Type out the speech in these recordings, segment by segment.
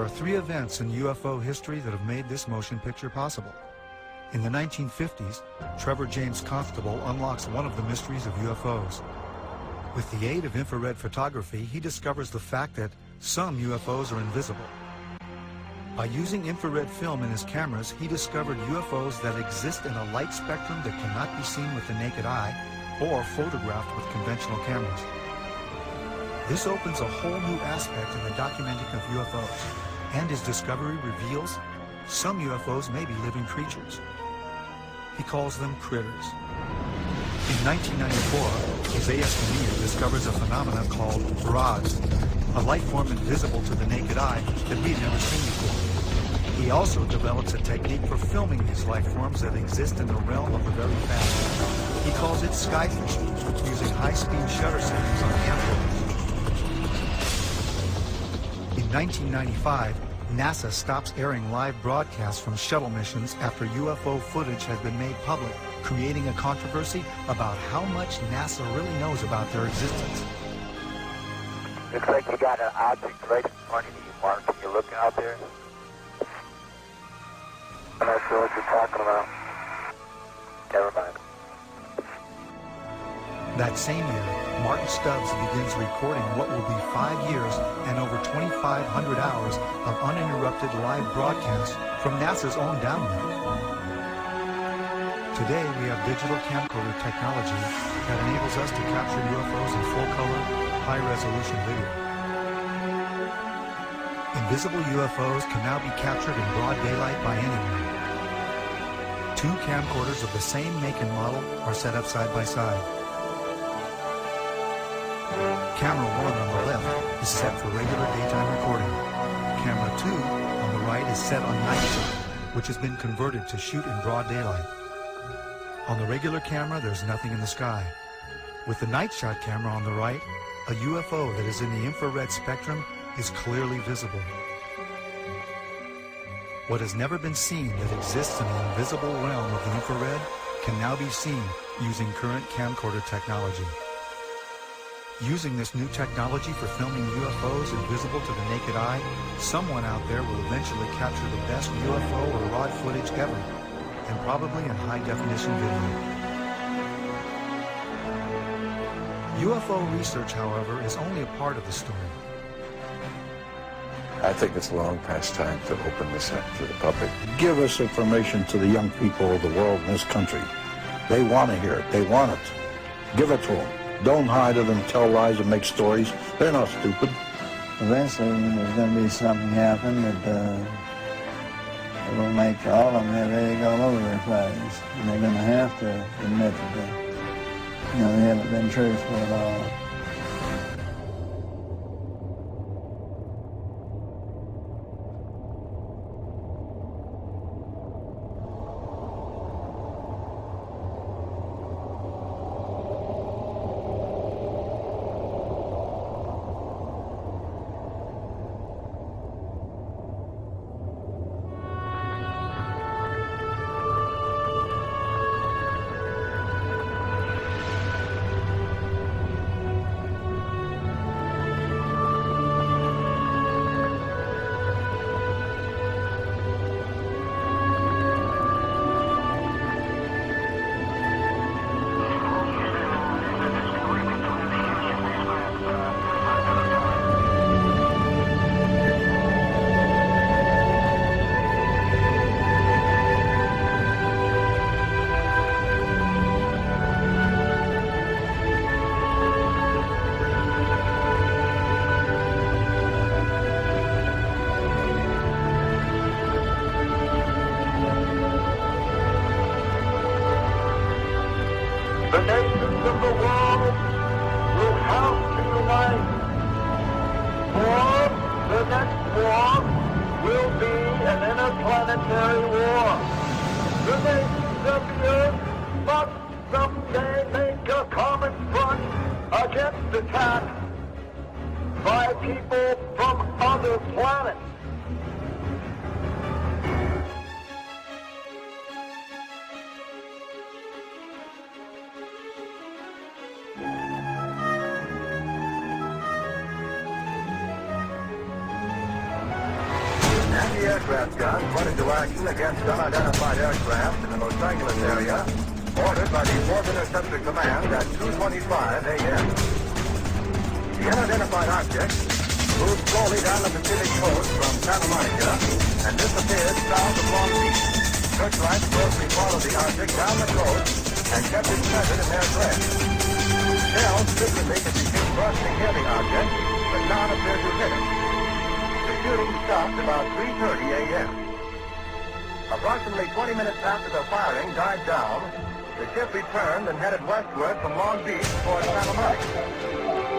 are three events in UFO history that have made this motion picture possible. In the 1950s, Trevor James Constable unlocks one of the mysteries of UFOs. With the aid of infrared photography, he discovers the fact that some UFOs are invisible. By using infrared film in his cameras, he discovered UFOs that exist in a light spectrum that cannot be seen with the naked eye or photographed with conventional cameras. This opens a whole new aspect in the documenting of UFOs, and his discovery reveals some UFOs may be living creatures. He calls them critters. In 1994, his Maior discovers a phenomenon called rods, a life form invisible to the naked eye that we've never seen before. He also develops a technique for filming these life forms that exist in the realm of the very fast. He calls it skyfishing, using high-speed shutter settings on camcorders. In 1995, NASA stops airing live broadcasts from shuttle missions after UFO footage has been made public, creating a controversy about how much NASA really knows about their existence. Looks like you got an object right in front of you, Mark. Can you look out there? I'm not sure what you're talking about. Never mind. That same year, Martin Stubbs begins recording what will be 5 years and over 2,500 hours of uninterrupted live broadcasts from NASA's own downlink. Today, we have digital camcorder technology that enables us to capture UFOs in full-color, high-resolution video. Invisible UFOs can now be captured in broad daylight by anyone. Two camcorders of the same make and model are set up side by side. Camera 1 on the left is set for regular daytime recording. Camera 2 on the right is set on night shot, which has been converted to shoot in broad daylight. On the regular camera, there's nothing in the sky. With the night shot camera on the right, a UFO that is in the infrared spectrum is clearly visible. What has never been seen that exists in the invisible realm of the infrared can now be seen using current camcorder technology. Using this new technology for filming UFOs invisible to the naked eye, someone out there will eventually capture the best UFO or rod footage ever, and probably in high-definition video. UFO research, however, is only a part of the story. I think it's long past time to open this up to the public. Give us information to the young people of the world in this country. They want to hear it. They want it. Give it to them. Don't hide it and tell lies and make stories. They're not stupid. Eventually, there's going to be something happen that will make all of them have egg all over their face. And they're going to have to admit that they haven't been truthful at all. The nations of the world will have to unite, or the next war will be an interplanetary war. The nations of the earth must someday make a common front against attack by people from other planets. aircraft gun pointed to action against unidentified aircraft in the Los Angeles area, ordered by the 4th Interceptor Command at 2:25 a.m. The unidentified object moved slowly down the Pacific coast from Santa Monica and disappeared south of Long Beach. Searchlights closely followed the object down the coast and kept it centered in their threat. Shells frequently could be seen bursting near the object, but none appeared to hit it. The shooting stopped about 3:30 a.m. Approximately 20 minutes after the firing died down, the ship returned and headed westward from Long Beach toward Santa Monica.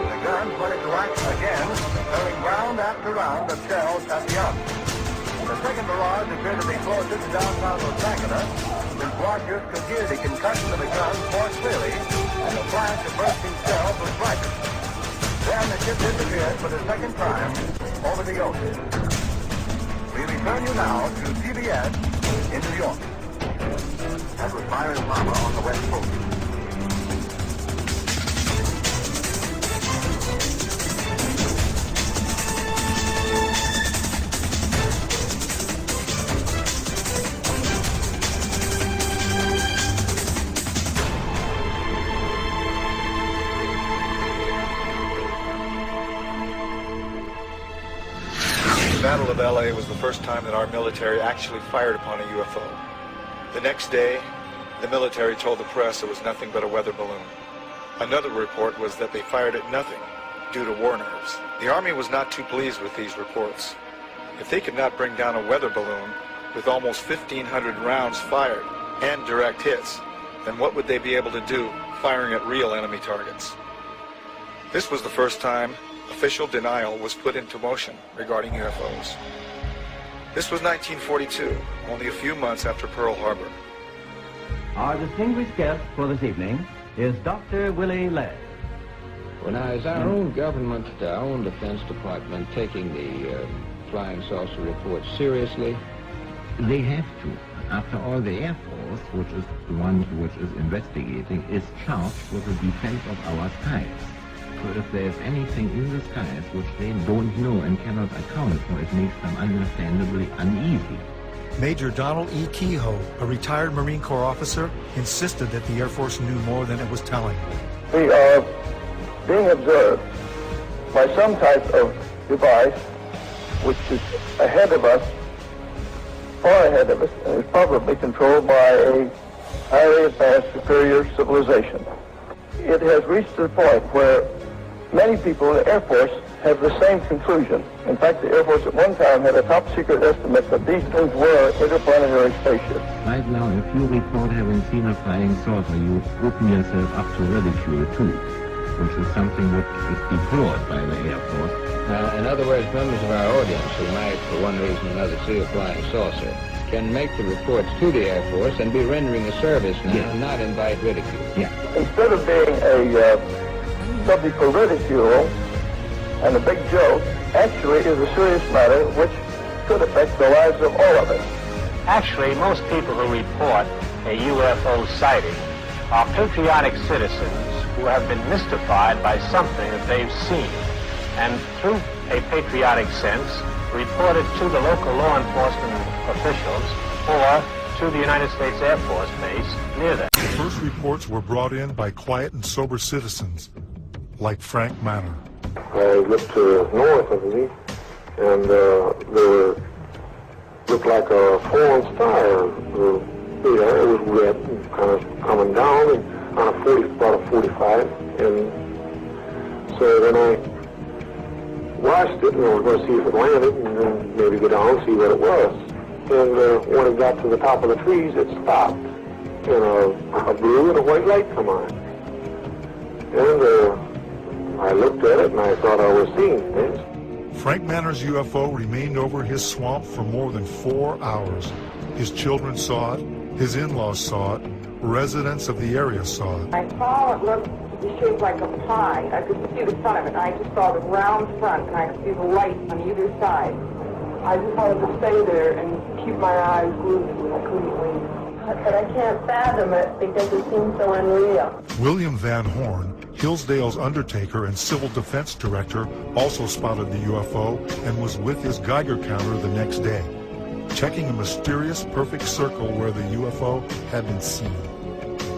The guns went into action again, throwing round after round of shells at the object. The second barrage appeared to be closer to downtown Los Angeles, since watchers could hear the concussion of the guns more clearly, and the flash of bursting shells was brighter. Then the ship disappeared for the second time over the ocean. We return you now to PBS in New York. That was Myron Mama on the West Coast. The Battle of LA was the first time that our military actually fired upon a UFO. The next day, the military told the press it was nothing but a weather balloon. Another report was that they fired at nothing due to war nerves. The Army was not too pleased with these reports. If they could not bring down a weather balloon with almost 1,500 rounds fired and direct hits, then what would they be able to do firing at real enemy targets? This was the first time official denial was put into motion regarding UFOs. This was 1942, only a few months after Pearl Harbor. Our distinguished guest for this evening is Dr. Willie Lay. Well, now, is our own government, our own Defense Department, taking the flying saucer reports seriously? They have to. After all, the Air Force, which is the one which is investigating, is charged with the defense of our skies. So if there's anything in the skies which they don't know and cannot account for, it makes them understandably uneasy. Major Donald E. Kehoe, a retired Marine Corps officer, insisted that the Air Force knew more than it was telling. We are being observed by some type of device which is ahead of us, far ahead of us, and is probably controlled by a highly advanced superior civilization. It has reached the point where many people in the Air Force have the same conclusion. In fact, the Air Force at one time had a top-secret estimate that these things were interplanetary spaceships. Right now, if you report having seen a flying saucer, you open yourself up to ridicule, too, which is something which is deplored by the Air Force. In other words, members of our audience who might, for one reason or another, see a flying saucer can make the reports to the Air Force and be rendering a service now, yes, not invite ridicule. Yeah. Instead of being a subject for ridicule and a big joke, actually is a serious matter which could affect the lives of all of us. Actually, most people who report a UFO sighting are patriotic citizens who have been mystified by something that they've seen, and through a patriotic sense, report it to the local law enforcement officials or to the United States Air Force base near them. The first reports were brought in by quiet and sober citizens, like Frank Manor. I looked north of me, and there looked like a falling star. The air was red, and kind of coming down, and on about a 45. And so then I watched it, and I was going to see if it landed, and then maybe go down and see what it was. And when it got to the top of the trees, it stopped, and a blue and a white light come on. And I looked at it, and I thought I was seeing things. Frank Manor's UFO remained over his swamp for more than 4 hours. His children saw it, his in-laws saw it, residents of the area saw it. I saw it looked to be shaped like a pie. I could see the front of it, and I just saw the round front, and I could see the light on either side. I just wanted to stay there and keep my eyes glued to it. I couldn't leave. But I can't fathom it because it seems so unreal. William Van Horn, Hillsdale's undertaker and civil defense director, also spotted the UFO and was with his Geiger counter the next day. checking a mysterious perfect circle where the UFO had been seen.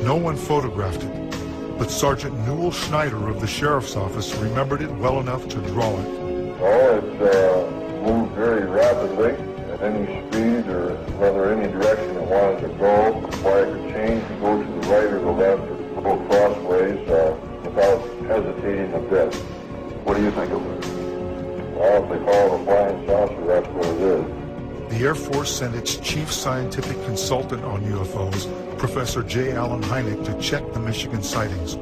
No one photographed it, but Sergeant Newell Schneider of the Sheriff's Office remembered it well enough to draw it. Oh, it moved very rapidly at any speed or rather any direction it wanted to go. Why it could change and go to the right or the left or go crossways without hesitating a bit. What do you think of it? Well, if they call it a flying saucer, that's what it is. The Air Force sent its chief scientific consultant on UFOs, Professor J. Allen Hynek, to check the Michigan sightings.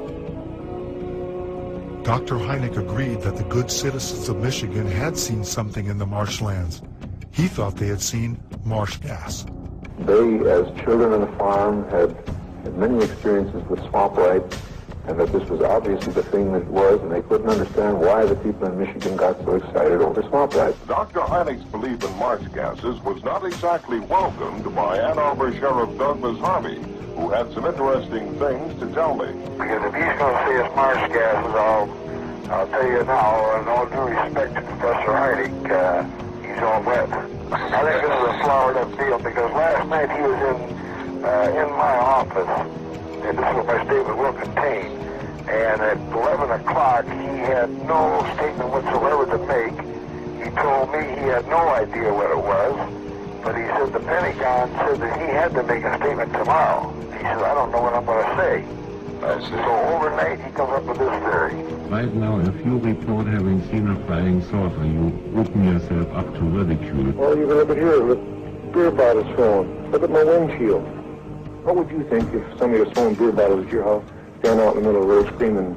Dr. Hynek agreed that the good citizens of Michigan had seen something in the marshlands. He thought they had seen marsh gas. They, as children on the farm, had many experiences with swamp lights, and that this was obviously the thing that it was, and they couldn't understand why the people in Michigan got so excited over swamp lights. Dr. Hynek's belief in marsh gases was not exactly welcomed by Ann Arbor Sheriff Douglas Harvey, who had some interesting things to tell me. Because if he's going to say it's marsh gases, I'll tell you now, in all due respect to Professor Hynek, he's all wet. I think this is a Florida deal, because last night he was in my office, and this is what my statement will contain, and at 11 o'clock he had no statement whatsoever to make. He told me he had no idea what it was, but he said the Pentagon said that he had to make a statement tomorrow. He said, I don't know what I'm going to say. So overnight he comes up with this theory. Right now, if you report having seen a flying saucer, you open yourself up to ridicule. Well, you can look at here, look, beer bottles thrown. Look at my windshield. What would you think if somebody was throwing beer bottles at your house, standing out in the middle of the road screaming,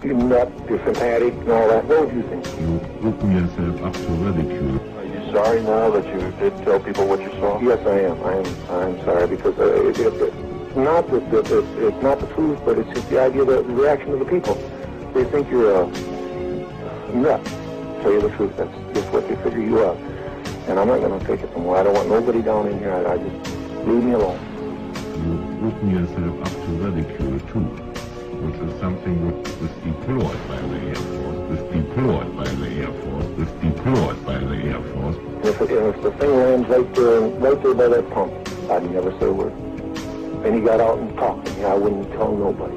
you nut, you're fanatic, and all that? What would you think? You open yourself up to ridicule. Are you sorry now that you did tell people what you saw? Yes, I am. I'm sorry, because it's not the truth, but it's just the idea, the reaction of the people. They think you're a nut. To tell you the truth, that's just what they figure you are. And I'm not going to take it no more. I don't want nobody down in here. I just leave me alone. You open yourself up to ridicule too, which is something which is deplored by the Air Force, is deplored by the Air Force, is deplored by the Air Force. If the thing lands right there by that pump, I'd never say a word. And he got out and talked to me. I wouldn't tell nobody.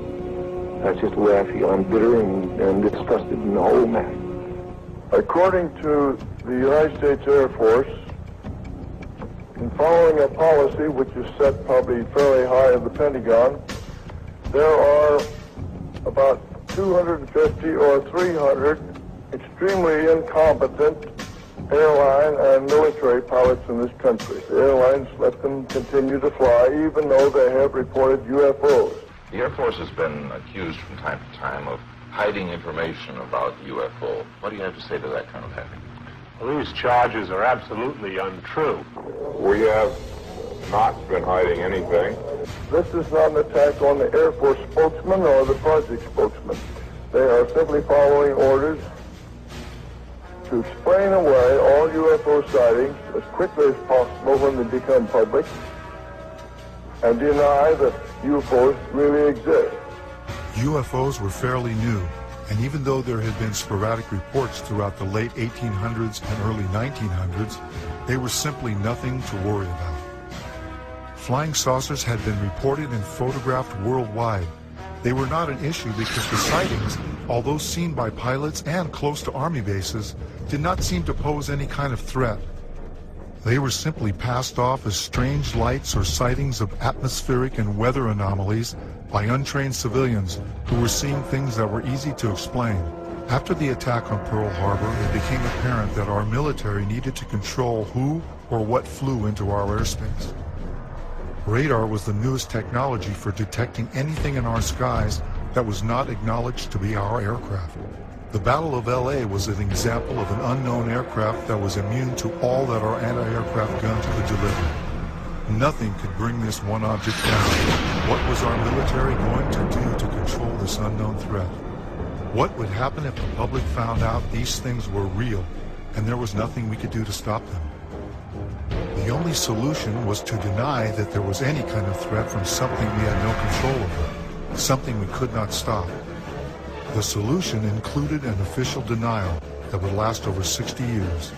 That's just the way I feel. I'm bitter and disgusted in the whole matter. According to the United States Air Force, in following a policy which is set probably fairly high in the Pentagon, there are about 250 or 300 extremely incompetent airline and military pilots in this country. The airlines let them continue to fly even though they have reported UFOs. The Air Force has been accused from time to time of hiding information about UFO. What do you have to say to that kind of happening? Well, these charges are absolutely untrue. We have not been hiding anything. This is not an attack on the Air Force spokesman or the project spokesman. They are simply following orders to explain away all UFO sightings as quickly as possible when they become public and deny that UFOs really exist. UFOs were fairly new, and even though there had been sporadic reports throughout the late 1800s and early 1900s, they were simply nothing to worry about. Flying saucers had been reported and photographed worldwide. They were not an issue because the sightings, although seen by pilots and close to Army bases, did not seem to pose any kind of threat. They were simply passed off as strange lights or sightings of atmospheric and weather anomalies by untrained civilians who were seeing things that were easy to explain. After the attack on Pearl Harbor, it became apparent that our military needed to control who or what flew into our airspace. Radar was the newest technology for detecting anything in our skies that was not acknowledged to be our aircraft. The Battle of LA was an example of an unknown aircraft that was immune to all that our anti-aircraft guns could deliver. Nothing could bring this one object down. What was our military going to do to control this unknown threat? What would happen if the public found out these things were real and there was nothing we could do to stop them? The only solution was to deny that there was any kind of threat from something we had no control over, something we could not stop. The solution included an official denial that would last over 60 years.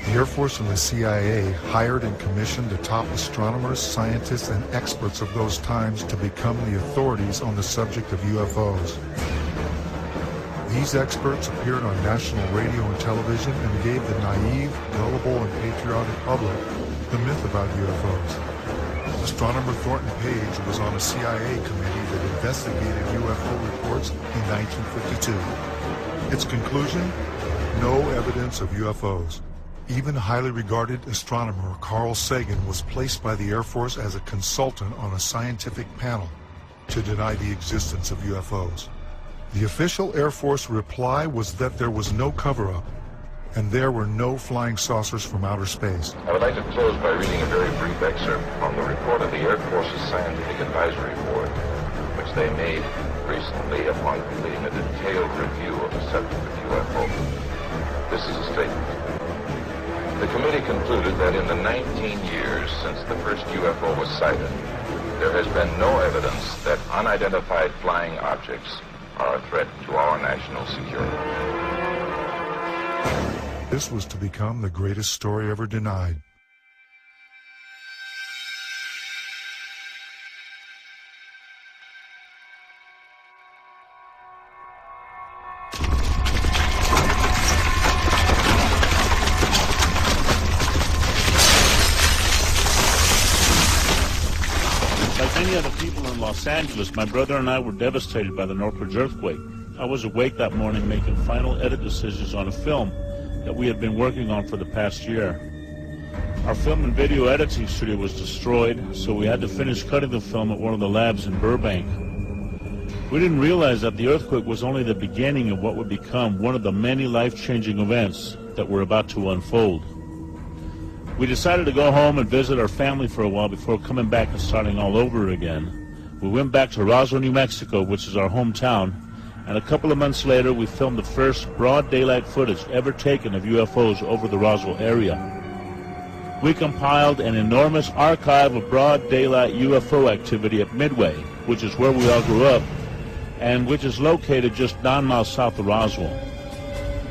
The Air Force and the CIA hired and commissioned the top astronomers, scientists, and experts of those times to become the authorities on the subject of UFOs. These experts appeared on national radio and television and gave the naive, gullible, and patriotic public the myth about UFOs. Astronomer Thornton Page was on a CIA committee that investigated UFO reports in 1952. Its conclusion? No evidence of UFOs. Even highly regarded astronomer Carl Sagan was placed by the Air Force as a consultant on a scientific panel to deny the existence of UFOs. The official Air Force reply was that there was no cover-up, and there were no flying saucers from outer space. I would like to close by reading a very brief excerpt from the report of the Air Force's Scientific Advisory Board, which they made recently upon completing a detailed review of the subject of UFO. This is a statement. The committee concluded that in the 19 years since the first UFO was sighted, there has been no evidence that unidentified flying objects are a threat to our national security. This was to become the greatest story ever denied. Like many other people in Los Angeles, my brother and I were devastated by the Northridge earthquake. I was awake that morning making final edit decisions on a film that we had been working on for the past year. Our film and video editing studio was destroyed, so we had to finish cutting the film at one of the labs in Burbank. We didn't realize that the earthquake was only the beginning of what would become one of the many life-changing events that were about to unfold. We decided to go home and visit our family for a while before coming back and starting all over again. We went back to Roswell, New Mexico, which is our hometown, and a couple of months later we filmed the first broad daylight footage ever taken of UFOs over the Roswell area. We compiled an enormous archive of broad daylight UFO activity at Midway, which is where we all grew up, and which is located just 9 miles south of Roswell.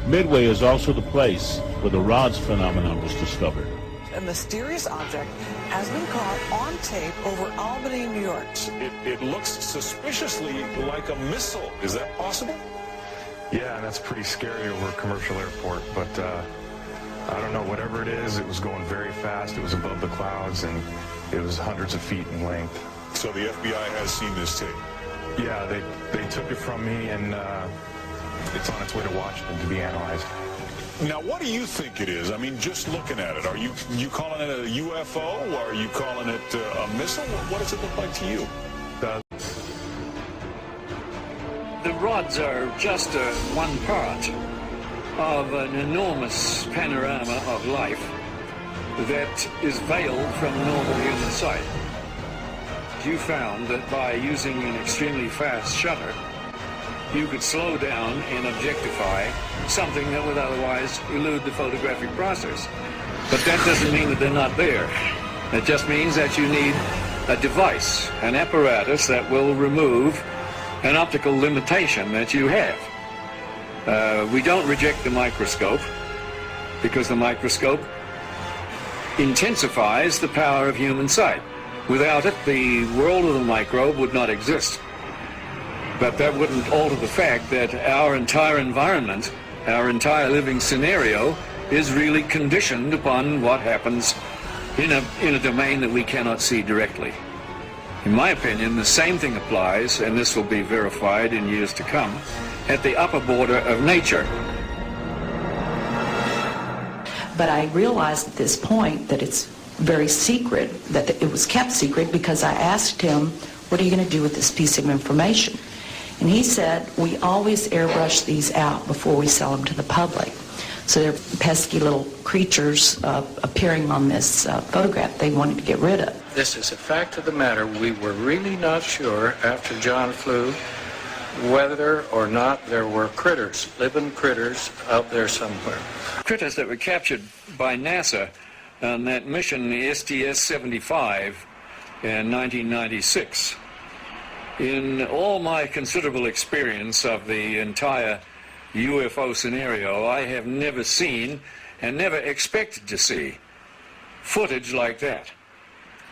Midway is also the place where the rods phenomenon was discovered. A mysterious object has been caught on tape over Albany, New York. It looks suspiciously like a missile. Is that possible? Yeah, that's pretty scary over a commercial airport, but I don't know, whatever it is, it was going very fast. It was above the clouds, and it was hundreds of feet in length. So the FBI has seen this tape? Yeah, they took it from me, and it's on its way to Washington to be analyzed. Now, what do you think it is? I mean, just looking at it, are you calling it a UFO? Or are you calling it a missile? What does it look like to you? The rods are just one part of an enormous panorama of life that is veiled from normal human sight. You found that by using an extremely fast shutter, you could slow down and objectify something that would otherwise elude the photographic process. But that doesn't mean that they're not there. It just means that you need a device, an apparatus that will remove an optical limitation that you have. We don't reject the microscope because the microscope intensifies the power of human sight. Without it, the world of the microbe would not exist. But that wouldn't alter the fact that our entire environment, our entire living scenario, is really conditioned upon what happens in a domain that we cannot see directly. In my opinion, the same thing applies, and this will be verified in years to come, at the upper border of nature. But I realized at this point that it's very secret, that it was kept secret, because I asked him, what are you going to do with this piece of information? And he said, we always airbrush these out before we sell them to the public. So they're pesky little creatures appearing on this photograph they wanted to get rid of. This is a fact of the matter. We were really not sure after John flew whether or not there were critters, living critters out there somewhere. Critters that were captured by NASA on that mission STS-75 in 1996. In all my considerable experience of the entire UFO scenario, I have never seen and never expected to see footage like that.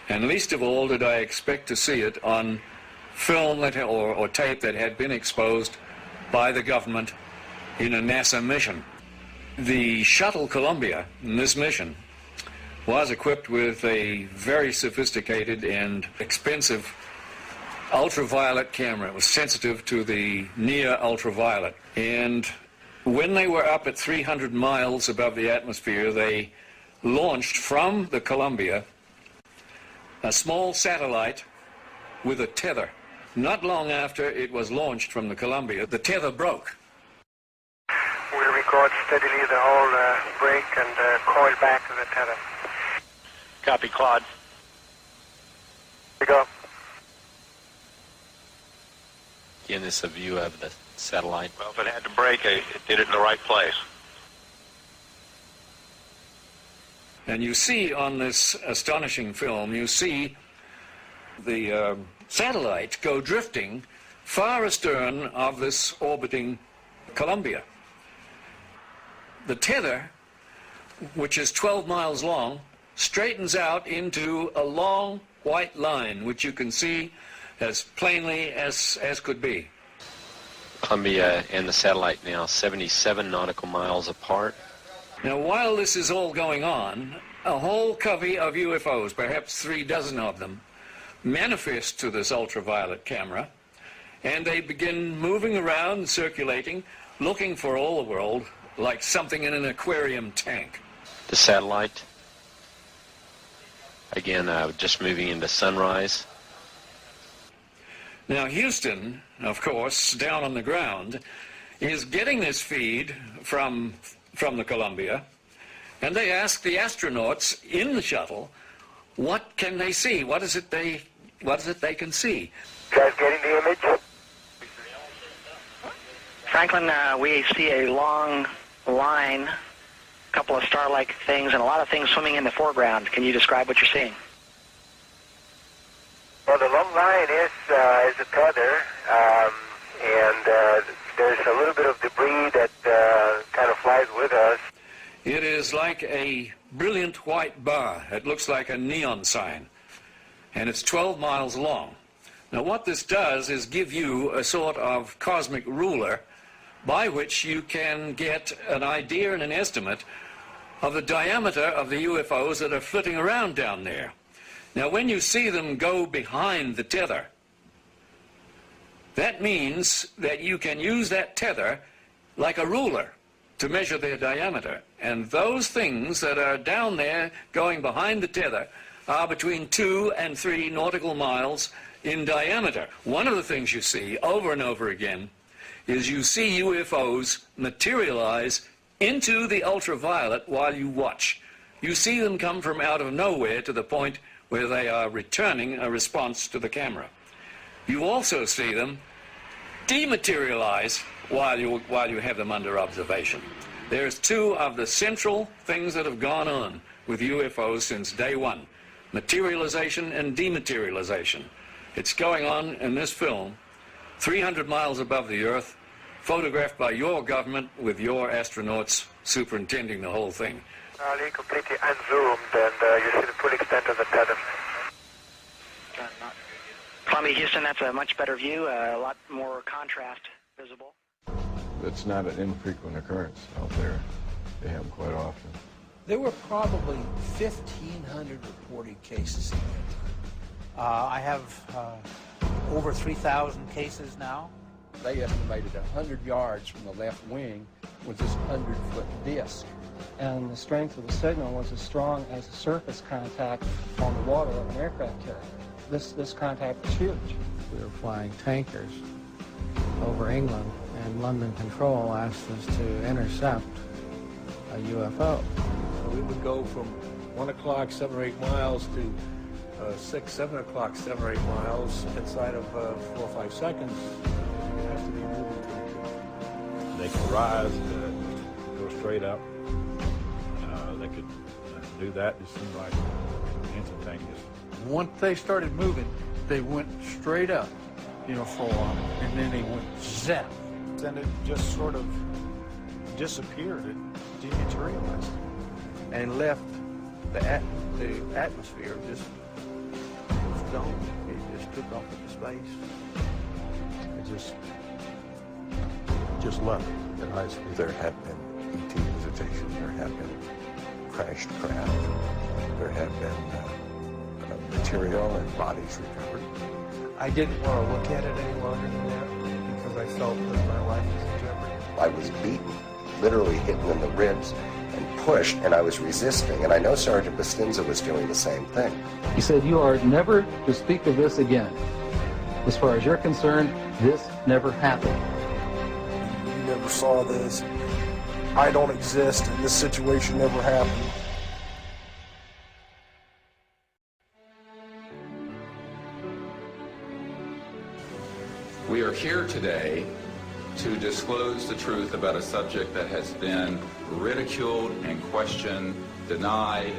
And least of all did I expect to see it on film that, or tape that had been exposed by the government in a NASA mission. The shuttle Columbia in this mission was equipped with a very sophisticated and expensive ultraviolet camera. It was sensitive to the near ultraviolet. And when they were up at 300 miles above the atmosphere, they launched from the Columbia a small satellite with a tether. Not long after it was launched from the Columbia, the tether broke. We'll record steadily the whole break and coil back to the tether. Copy, Claude. Here we go. Again, this is a view of the satellite. Well, if it had to break, it did it in the right place. And you see on this astonishing film, you see the satellite go drifting far astern of this orbiting Columbia. The tether, which is 12 miles long, straightens out into a long white line, which you can see as plainly as could be. Columbia and the satellite now 77 nautical miles apart. Now, while this is all going on, a whole covey of UFOs, perhaps 36 of them, manifest to this ultraviolet camera, and they begin moving around, circulating, looking for all the world like something in an aquarium tank. The satellite, again, just moving into sunrise. Now, Houston, of course, down on the ground, is getting this feed from the Columbia, and they ask the astronauts in the shuttle, what can they see? What is it they can see? You guys getting the image? Franklin, we see a long line, a couple of star-like things, and a lot of things swimming in the foreground. Can you describe what you're seeing? Well, the long line is a tether, and there's a little bit of debris that kind of flies with us. It is like a brilliant white bar. It looks like a neon sign, and it's 12 miles long. Now, what this does is give you a sort of cosmic ruler by which you can get an idea and an estimate of the diameter of the UFOs that are flitting around down there. Now, when you see them go behind the tether, that means that you can use that tether like a ruler to measure their diameter. And those things that are down there going behind the tether are between 2 and 3 nautical miles in diameter. One of the things you see over and over again is you see UFOs materialize into the ultraviolet while you watch. You see them come from out of nowhere to the point where they are returning a response to the camera. You also see them dematerialize while you have them under observation. There's 2 of the central things that have gone on with UFOs since day one: materialization and dematerialization. It's going on in this film, 300 miles above the Earth, photographed by your government with your astronauts superintending the whole thing. Completely unzoomed, and you see the full extent of the tether. Columbia, Houston, that's a much better view, a lot more contrast visible. It's not an infrequent occurrence out there. They happen quite often. There were probably 1,500 reported cases in that time. I have over 3,000 cases now. They estimated 100 yards from the left wing was this 100-foot disc. And the strength of the signal was as strong as the surface contact on the water of an aircraft carrier. This contact was huge. We were flying tankers over England, and London Control asked us to intercept a UFO. We would go from 1 o'clock, 7 or 8 miles to 6, 7 o'clock, 7 or 8 miles inside of 4 or 5 seconds. It has to be moving. They could rise, go straight up. They could do that. It seemed like instantaneous. Once they started moving, they went straight up, for a while, and then they went zap. Then it just sort of disappeared. It dematerialized. and left the atmosphere just was gone. It just took off into space. It just left in high school. There had been ET visitation. There had been crashed craft. There had been material and bodies recovered. I didn't want to look at it any longer than that because I felt that my life was in jeopardy. I was beaten, literally hidden in the ribs and pushed, and I was resisting. And I know Sergeant Bustinza was doing the same thing. He said, "You are never to speak of this again. As far as you're concerned, this never happened." You never saw this. I don't exist, and this situation never happened. We are here today to disclose the truth about a subject that has been ridiculed and questioned, denied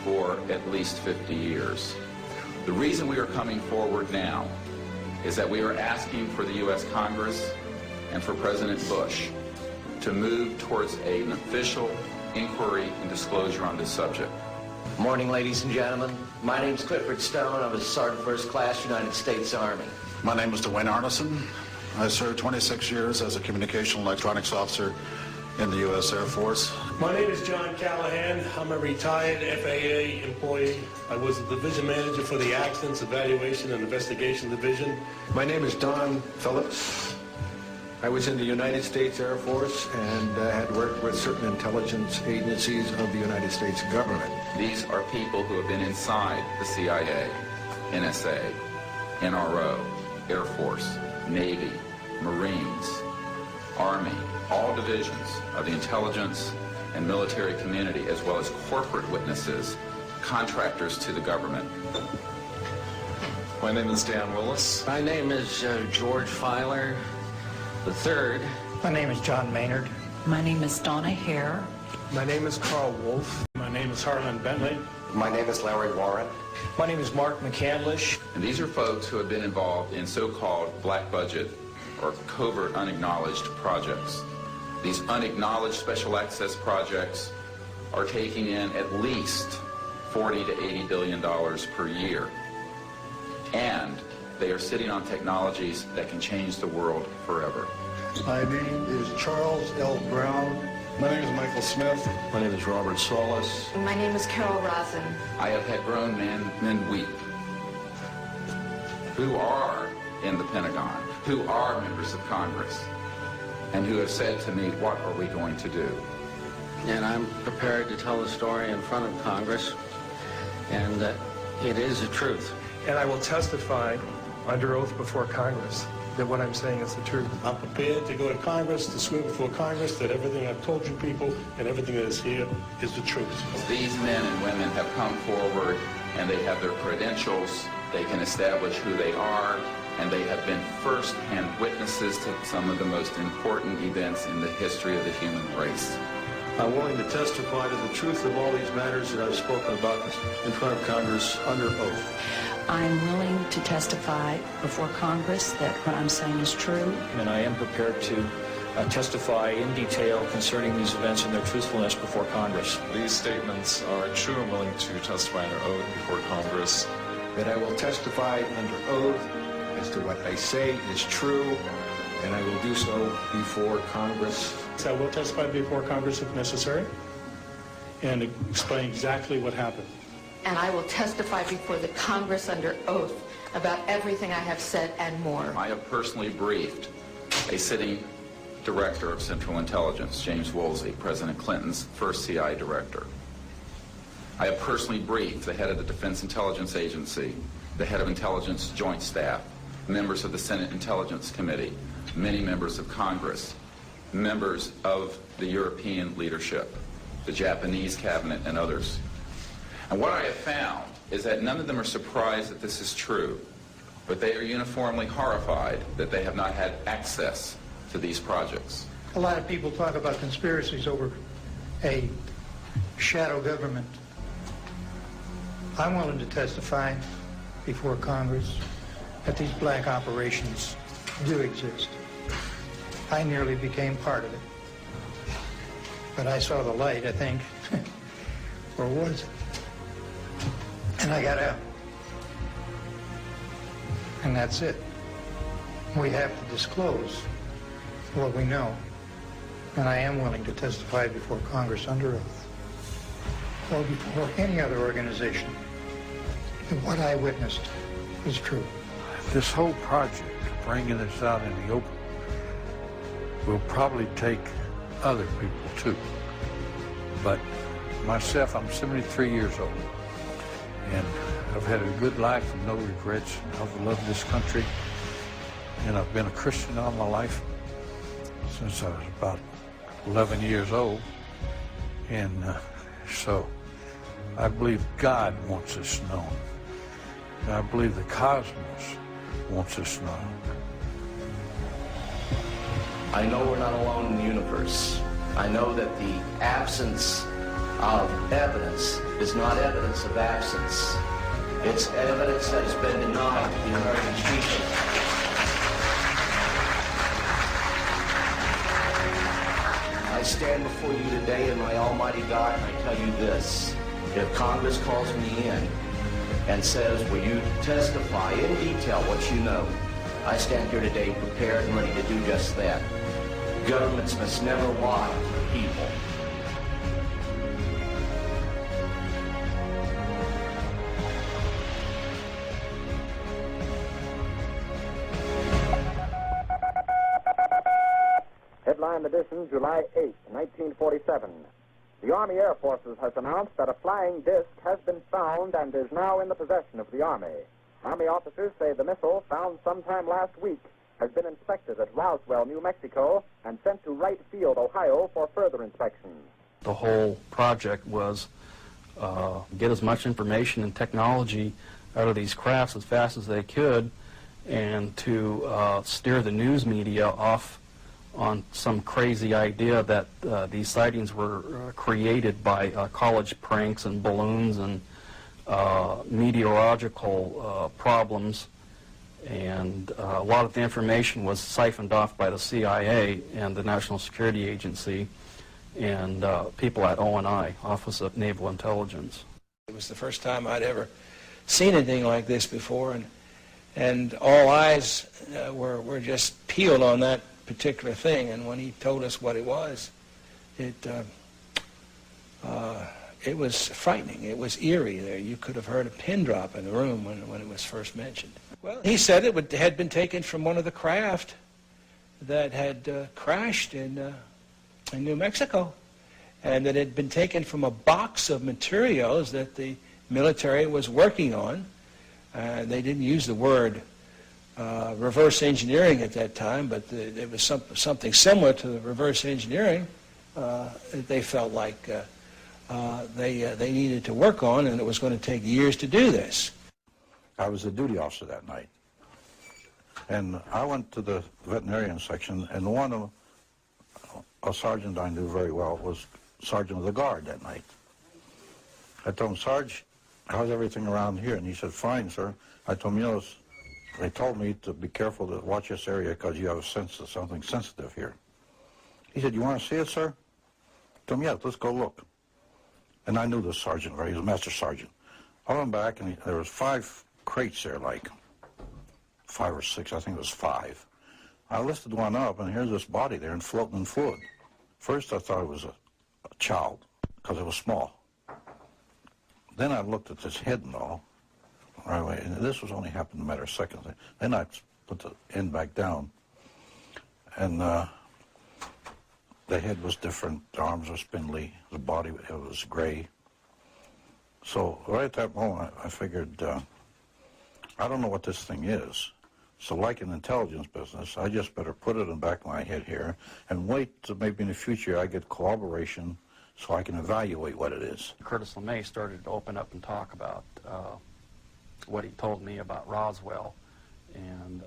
for at least 50 years. The reason we are coming forward now is that we are asking for the U.S. Congress and for President Bush to move towards an official inquiry and disclosure on this subject. Morning, ladies and gentlemen. My name's Clifford Stone. I was Sergeant First Class, United States Army. My name is Dwayne Arneson. I served 26 years as a communication electronics officer in the U.S. Air Force. My name is John Callahan. I'm a retired FAA employee. I was the division manager for the Accidents Evaluation and Investigation Division. My name is Don Phillips. I was in the United States Air Force and had worked with certain intelligence agencies of the United States government. These are people who have been inside the CIA, NSA, NRO, Air Force, Navy, Marines, Army, all divisions of the intelligence and military community, as well as corporate witnesses, contractors to the government. My name is Dan Willis. My name is George Filer III. My name is John Maynard. My name is Donna Hare. My name is Carl Wolf. My name is Harlan Bentley. My name is Larry Warren. My name is Mark McCandlish. And these are folks who have been involved in so-called black budget or covert unacknowledged projects. These unacknowledged special access projects are taking in at least $40 to $80 billion per year. And they are sitting on technologies that can change the world forever. My name is Charles L. Brown. My name is Michael Smith. My name is Robert Solis. My name is Carol Rosen. I have had grown men weep who are in the Pentagon, who are members of Congress, and who have said to me, what are we going to do? And I'm prepared to tell the story in front of Congress, and it is the truth. And I will testify under oath before Congress that what I'm saying is the truth. I'm prepared to go to Congress, to swear before Congress that everything I've told you people and everything that is here is the truth. These men and women have come forward and they have their credentials, they can establish who they are, and they have been first-hand witnesses to some of the most important events in the history of the human race. I'm willing to testify to the truth of all these matters that I've spoken about in front of Congress under oath. I'm willing to testify before Congress that what I'm saying is true. And I am prepared to testify in detail concerning these events and their truthfulness before Congress. These statements are true and willing to testify under oath before Congress. That I will testify under oath as to what I say is true, and I will do so before Congress. So I will testify before Congress if necessary and explain exactly what happened. And I will testify before the Congress under oath about everything I have said and more. I have personally briefed a sitting director of Central Intelligence, James Woolsey, President Clinton's first CI director. I have personally briefed the head of the Defense Intelligence Agency, the head of Intelligence Joint Staff, members of the Senate Intelligence Committee, many members of Congress, members of the European leadership, the Japanese cabinet, and others. And what I have found is that none of them are surprised that this is true, but they are uniformly horrified that they have not had access to these projects. A lot of people talk about conspiracies over a shadow government. I'm willing to testify before Congress that these black operations do exist. I nearly became part of it. But I saw the light, I think, Or was it? And I got out. And that's it. We have to disclose what we know. And I am willing to testify before Congress under oath, or before any other organization, that what I witnessed is true. This whole project, bringing this out in the open, will probably take other people too. But myself, I'm 73 years old, and I've had a good life and no regrets. I've loved this country, and I've been a Christian all my life since I was about 11 years old. And so I believe God wants this known. And I believe the cosmos wants this known. I know we're not alone in the universe. I know that the absence of evidence is not evidence of absence. It's evidence that has been denied to the American people. I stand before you today in my almighty God, and I tell you this. If Congress calls me in and says, will you testify in detail what you know, I stand here today prepared and ready to do just that. Governments must never lie to the people. Headline edition, July 8, 1947. The Army Air Forces has announced that a flying disc has been found and is now in the possession of the Army. Army officers say the missile, found sometime last week, has been inspected at Roswell, New Mexico, and sent to Wright Field, Ohio, for further inspection. The whole project was get as much information and technology out of these crafts as fast as they could, and to steer the news media off on some crazy idea that these sightings were created by college pranks and balloons and meteorological problems. And a lot of the information was siphoned off by the CIA and the National Security Agency and people at ONI, Office of Naval Intelligence. It was the first time I'd ever seen anything like this before, and all eyes were just peeled on that particular thing. And when he told us what it was, it was frightening. It was eerie there. You could have heard a pin drop in the room when it was first mentioned. Well, he said it had been taken from one of the craft that had crashed in New Mexico, and that it had been taken from a box of materials that the military was working on. They didn't use the word reverse engineering at that time, but it was something similar to the reverse engineering that they felt like they needed to work on, and it was going to take years to do this. I was a duty officer that night, and I went to the veterinarian section, and one of a sergeant I knew very well was sergeant of the guard that night. I told him, Sarge, how's everything around here? And he said, fine, sir. I told him, you know, they told me to be careful to watch this area because you have a sense of something sensitive here. He said, you want to see it, sir? I told him, yeah, let's go look. And I knew this sergeant, right? He was a master sergeant. I went back, and there was 5 crates there, like 5 or 6, I think it was 5. I lifted one up, and here's this body there and floating in fluid. First, I thought it was a child because it was small. Then I looked at this head and all. Right away, and this was only happened in a matter of seconds. Then I put the end back down, and the head was different, the arms were spindly, the body it was gray. So right at that moment, I figured, I don't know what this thing is. So like in intelligence business, I just better put it in the back of my head here and wait till maybe in the future I get corroboration so I can evaluate what it is. Curtis LeMay started to open up and talk about what he told me about Roswell and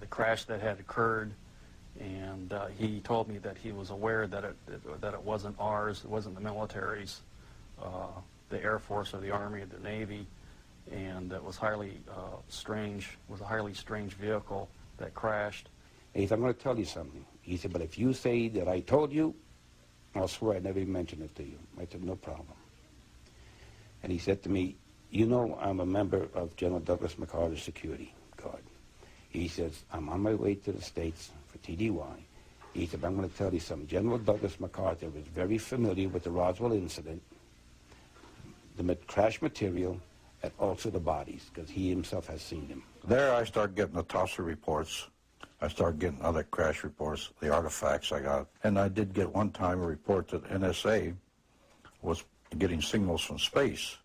the crash that had occurred, and he told me that he was aware that it wasn't ours, it wasn't the military's, the Air Force or the Army or the Navy, and it was highly strange, was a highly strange vehicle that crashed. He said, I'm going to tell you something. He said, but if you say that I told you, I'll swear I never even mentioned it to you. I said, no problem. And he said to me, you know, I'm a member of General Douglas MacArthur's security guard. He says, I'm on my way to the States for TDY. He said, I'm going to tell you something. General Douglas MacArthur was very familiar with the Roswell incident, the crash material, and also the bodies, because he himself has seen them. There I started getting the Tosser reports. I started getting other crash reports, the artifacts I got. And I did get one time a report that NSA was getting signals from space,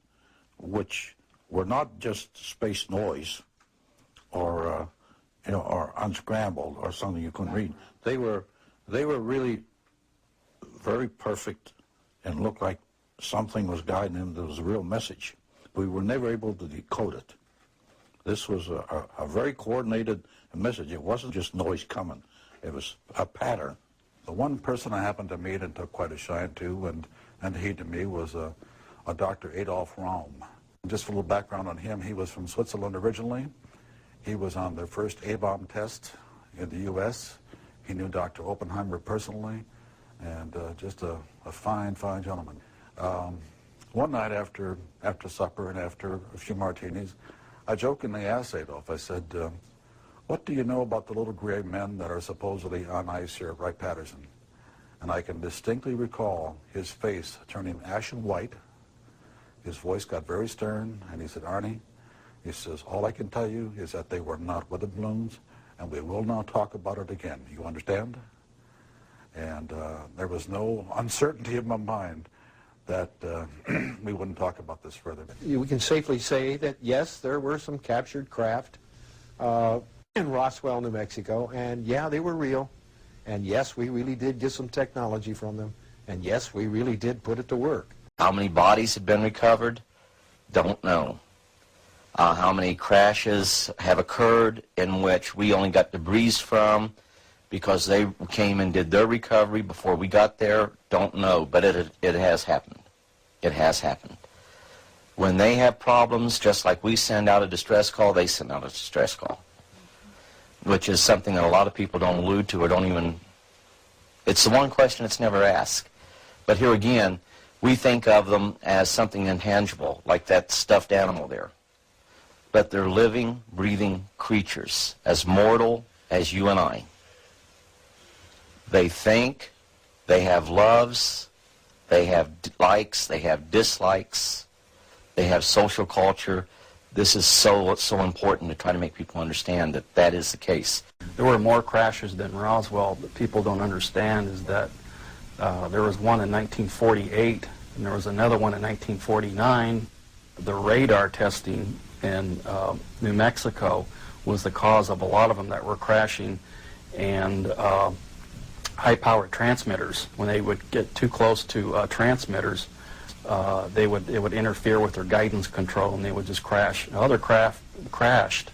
which were not just space noise or, or unscrambled or something you couldn't read. They were really very perfect and looked like something was guiding them. There was a real message. We were never able to decode it. This was a very coordinated message. It wasn't just noise coming. It was a pattern. The one person I happened to meet and took quite a shine to and heed to me was a Dr. Adolf Raum. Just a little background on him, he was from Switzerland originally. He was on the first A-bomb test in the U.S. He knew Dr. Oppenheimer personally, and just a fine, fine gentleman. One night after supper and after a few martinis, I jokingly asked Adolf, I said, what do you know about the little gray men that are supposedly on ice here at Wright-Patterson? And I can distinctly recall his face turning ashen white. His voice got very stern, and he said, Arnie, he says, all I can tell you is that they were not weather balloons, and we will not talk about it again. You understand? And there was no uncertainty in my mind that we wouldn't talk about this further. We can safely say that, yes, there were some captured craft in Roswell, New Mexico, and yeah, they were real. And yes, we really did get some technology from them. And yes, we really did put it to work. How many bodies have been recovered? Don't know. How many crashes have occurred in which we only got debris from because they came and did their recovery before we got there? Don't know, but it has happened. It has happened. When they have problems, just like we send out a distress call, they send out a distress call, which is something that a lot of people don't allude to or don't even, it's the one question that's never asked. But here again, we think of them as something intangible, like that stuffed animal there. But they're living, breathing creatures, as mortal as you and I. They think, they have loves, they have likes, they have dislikes, they have social culture. This is so important to try to make people understand that that is the case. There were more crashes than Roswell, but people don't understand is that there was one in 1948, and there was another one in 1949. The radar testing in New Mexico was the cause of a lot of them that were crashing, and high-powered transmitters, when they would get too close to transmitters, it would interfere with their guidance control, and they would just crash. Other craft crashed.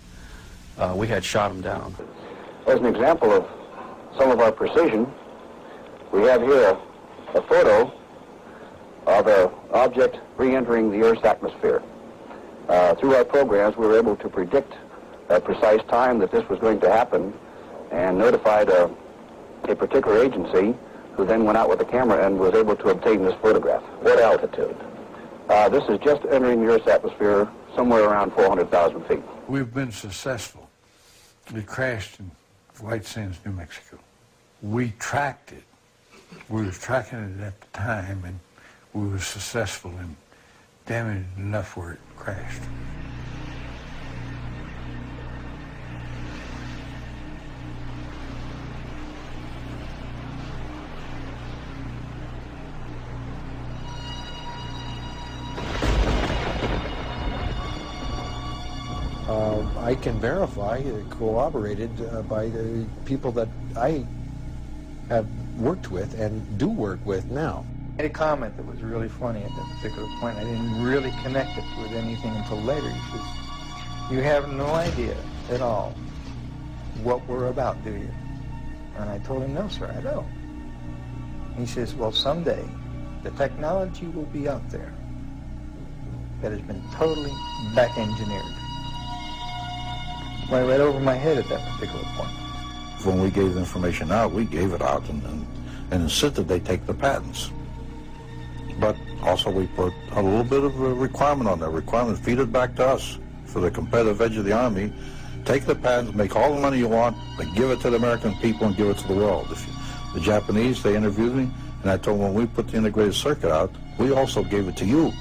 We had shot them down. As an example of some of our precision, we have here a photo of an object re-entering the Earth's atmosphere. Through our programs, we were able to predict a precise time that this was going to happen and notified a particular agency who then went out with a camera and was able to obtain this photograph. What altitude? This is just entering the Earth's atmosphere somewhere around 400,000 feet. We've been successful. We crashed in White Sands, New Mexico. We tracked it. We were tracking it at the time, and we were successful in damaging enough where it crashed. I can verify, corroborated by the people that I have worked with and do work with now. I had a comment that was really funny at that particular point. I didn't really connect it with anything until later. He says, "You have no idea at all what we're about, do you?" And I told him, "No, sir, I don't." He says, "Well, someday the technology will be out there that has been totally back-engineered." Went right over my head at that particular point. When we gave the information out, we gave it out, and and insisted they take the patents. But also we put a little bit of a requirement on that. Requirement, feed it back to us for the competitive edge of the Army. Take the patents, make all the money you want, but give it to the American people and give it to the world. The Japanese, they interviewed me, and I told them when we put the integrated circuit out, we also gave it to you.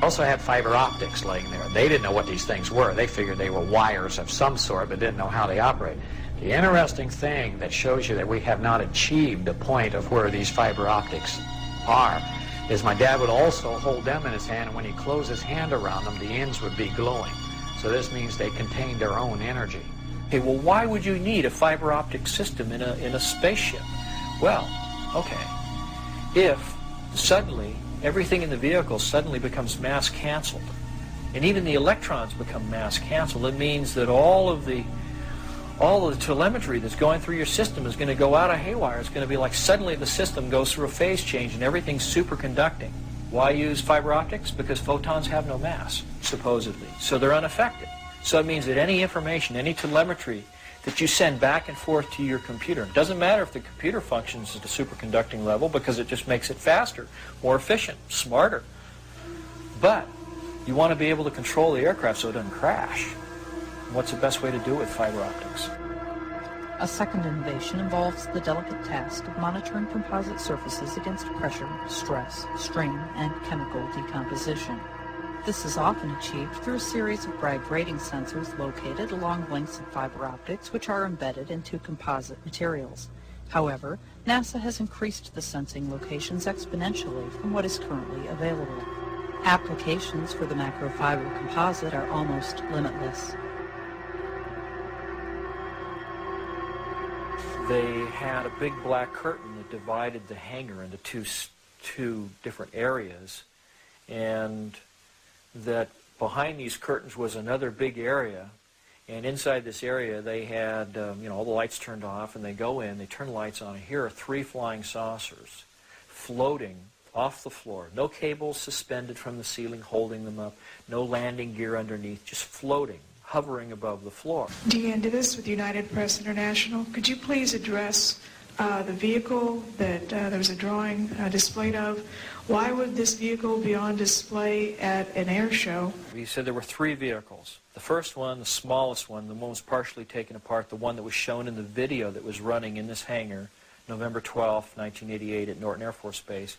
Also had fiber optics laying there. They didn't know what these things were. They figured they were wires of some sort, but didn't know how they operate. The interesting thing that shows you that we have not achieved the point of where these fiber optics are is my dad would also hold them in his hand, and when he closed his hand around them, the ends would be glowing. So this means they contain their own energy. Okay, well, why would you need a fiber optic system in a spaceship? Well, okay, if suddenly everything in the vehicle suddenly becomes mass canceled, and even the electrons become mass canceled, it means that all of the telemetry that's going through your system is going to go out of haywire. It's going to be like suddenly the system goes through a phase change and everything's superconducting. Why use fiber optics? Because photons have no mass, supposedly. So they're unaffected. So it means that any information, any telemetry that you send back and forth to your computer, it doesn't matter if the computer functions at a superconducting level because it just makes it faster, more efficient, smarter. But you want to be able to control the aircraft so it doesn't crash. What's the best way to do it with fiber optics? A second innovation involves the delicate task of monitoring composite surfaces against pressure, stress, strain, and chemical decomposition. This is often achieved through a series of Bragg rating sensors located along lengths of fiber optics which are embedded into composite materials. However, NASA has increased the sensing locations exponentially from what is currently available. Applications for the macrofiber composite are almost limitless. They had a big black curtain that divided the hangar into two different areas, and that behind these curtains was another big area, and inside this area they had all the lights turned off, and they go in, they turn the lights on, and here are 3 flying saucers floating off the floor. No cables suspended from the ceiling holding them up, no landing gear underneath, just floating, hovering above the floor. Deanne Davis with United Press International. Could you please address the vehicle that there was a drawing displayed of? Why would this vehicle be on display at an air show? We said there were 3 vehicles. The first one, the smallest one, the one was partially taken apart, the one that was shown in the video that was running in this hangar, November 12, 1988 at Norton Air Force Base,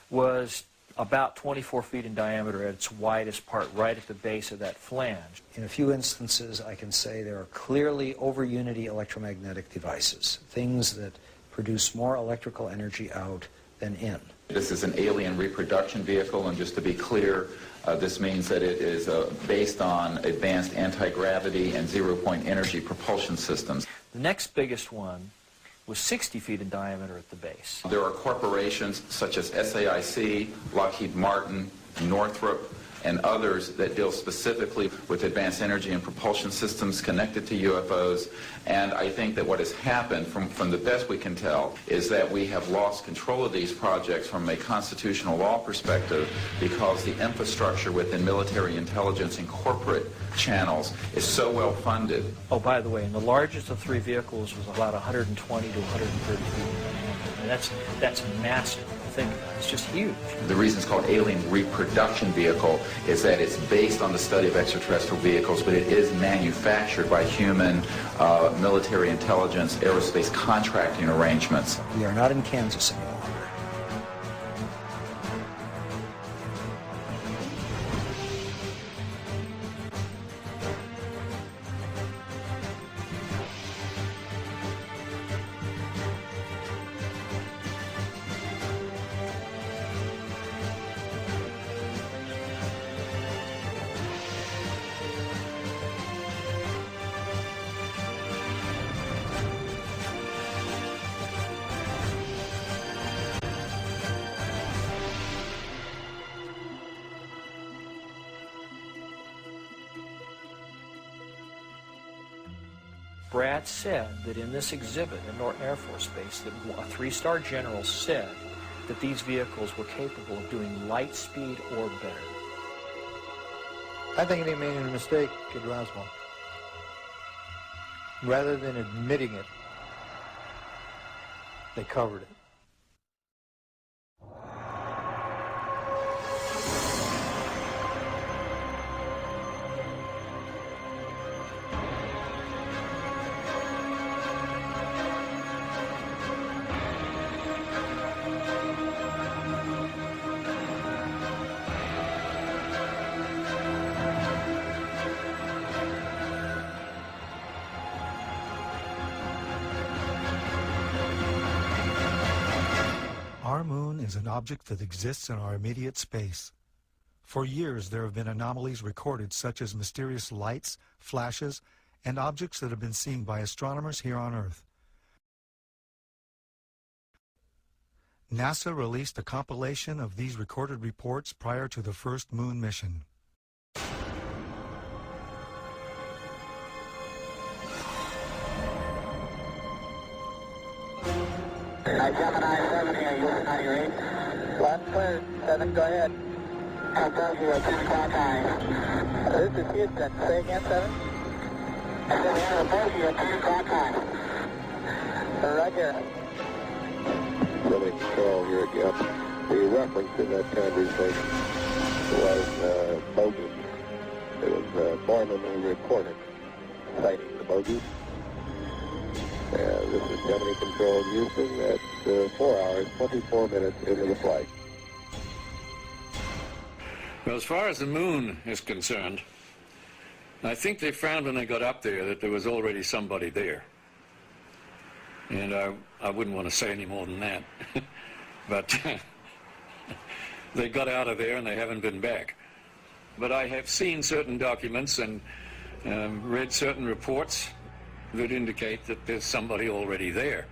was about 24 feet in diameter at its widest part, right at the base of that flange. In a few instances, I can say there are clearly over-unity electromagnetic devices, things that produce more electrical energy out than in. This is an alien reproduction vehicle, and just to be clear, this means that it is based on advanced anti-gravity and zero-point energy propulsion systems. The next biggest one was 60 feet in diameter at the base. There are corporations such as SAIC, Lockheed Martin, Northrop, and others that deal specifically with advanced energy and propulsion systems connected to UFOs. And I think that what has happened, from the best we can tell, is that we have lost control of these projects from a constitutional law perspective because the infrastructure within military intelligence and corporate channels is so well funded. Oh, by the way, and the largest of 3 vehicles was about 120 to 130 feet in diameter. And that's massive. Think about it. It's just huge. The reason it's called alien reproduction vehicle is that it's based on the study of extraterrestrial vehicles, but it is manufactured by human military intelligence, aerospace contracting arrangements. We are not in Kansas anymore. Brad said that in this exhibit at Norton Air Force Base that a 3-star general said that these vehicles were capable of doing light speed or better. I think they made a mistake at Roswell. Rather than admitting it, they covered it. Our moon is an object that exists in our immediate space. For years, there have been anomalies recorded such as mysterious lights, flashes, and objects that have been seen by astronomers here on Earth. NASA released a compilation of these recorded reports prior to the first moon mission. Gemini 70, are you looking on your 8? Left clear, 7, go ahead. Approach you at 10 o'clock high. This is Houston, say again, 7? I said we have approach you at 10 o'clock high. Roger. Building control here again. The reference in that conversation was bogus. It was Borman who reported citing the bogus. This is Gemini Control Houston at 4 hours, 24 minutes into the flight. Well, as far as the moon is concerned, I think they found when they got up there that there was already somebody there. And I wouldn't want to say any more than that. But they got out of there and they haven't been back. But I have seen certain documents and read certain reports that indicate that there's somebody already there.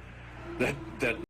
That